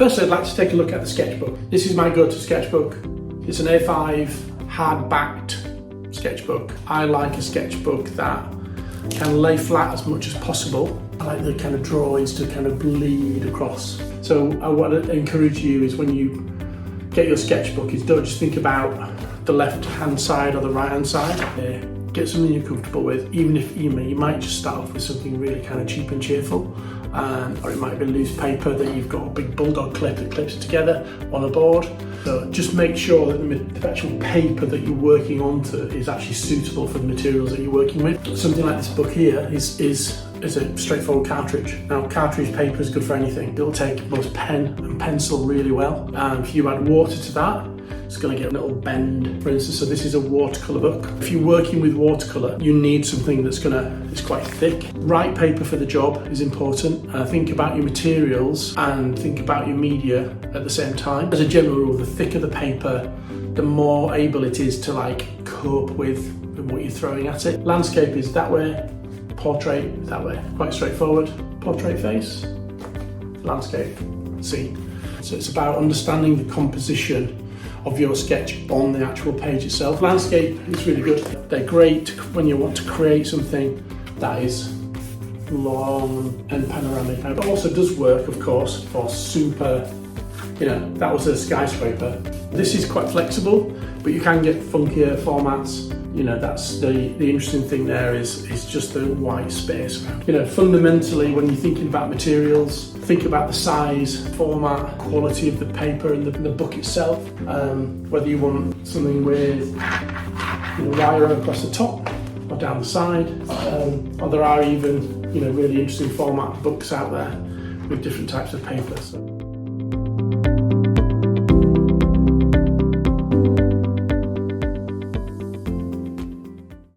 first I'd like to take a look at the sketchbook. This is my go-to sketchbook. It's an A5 hard-backed sketchbook. I like a sketchbook that can lay flat as much as possible. I like the kind of drawings to kind of bleed across. So what I encourage you is when you get your sketchbook is don't just think about the left hand side or the right hand side. Get something you're comfortable with, even if you might just start off with something really kind of cheap and cheerful, or it might be loose paper that you've got a big bulldog clip that clips it together on a board. So just make sure that the actual paper that you're working onto is actually suitable for the materials that you're working with. Something like this book here is a straightforward cartridge. Now, cartridge paper is good for anything. It'll take both pen and pencil really well. And if you add water to that, it's going to get a little bend, for instance. So this is a watercolour book. If you're working with watercolour, you need something that's quite thick. Right paper for the job is important. Think about your materials and think about your media at the same time. As a general rule, the thicker the paper, the more able it is to cope with what you're throwing at it. Landscape is that way, portrait that way. Quite straightforward. Portrait face, landscape scene. So it's about understanding the composition of your sketch on the actual page itself. Landscape is really good. They're great when you want to create something that is long and panoramic. It also does work, of course, for super, that was a skyscraper. This is quite flexible, but you can get funkier formats. That's the interesting thing there is just the white space around. Fundamentally, when you're thinking about materials, think about the size, format, quality of the paper and the book itself. Whether you want something with wire across the top or down the side, or there are even really interesting format books out there with different types of paper. So.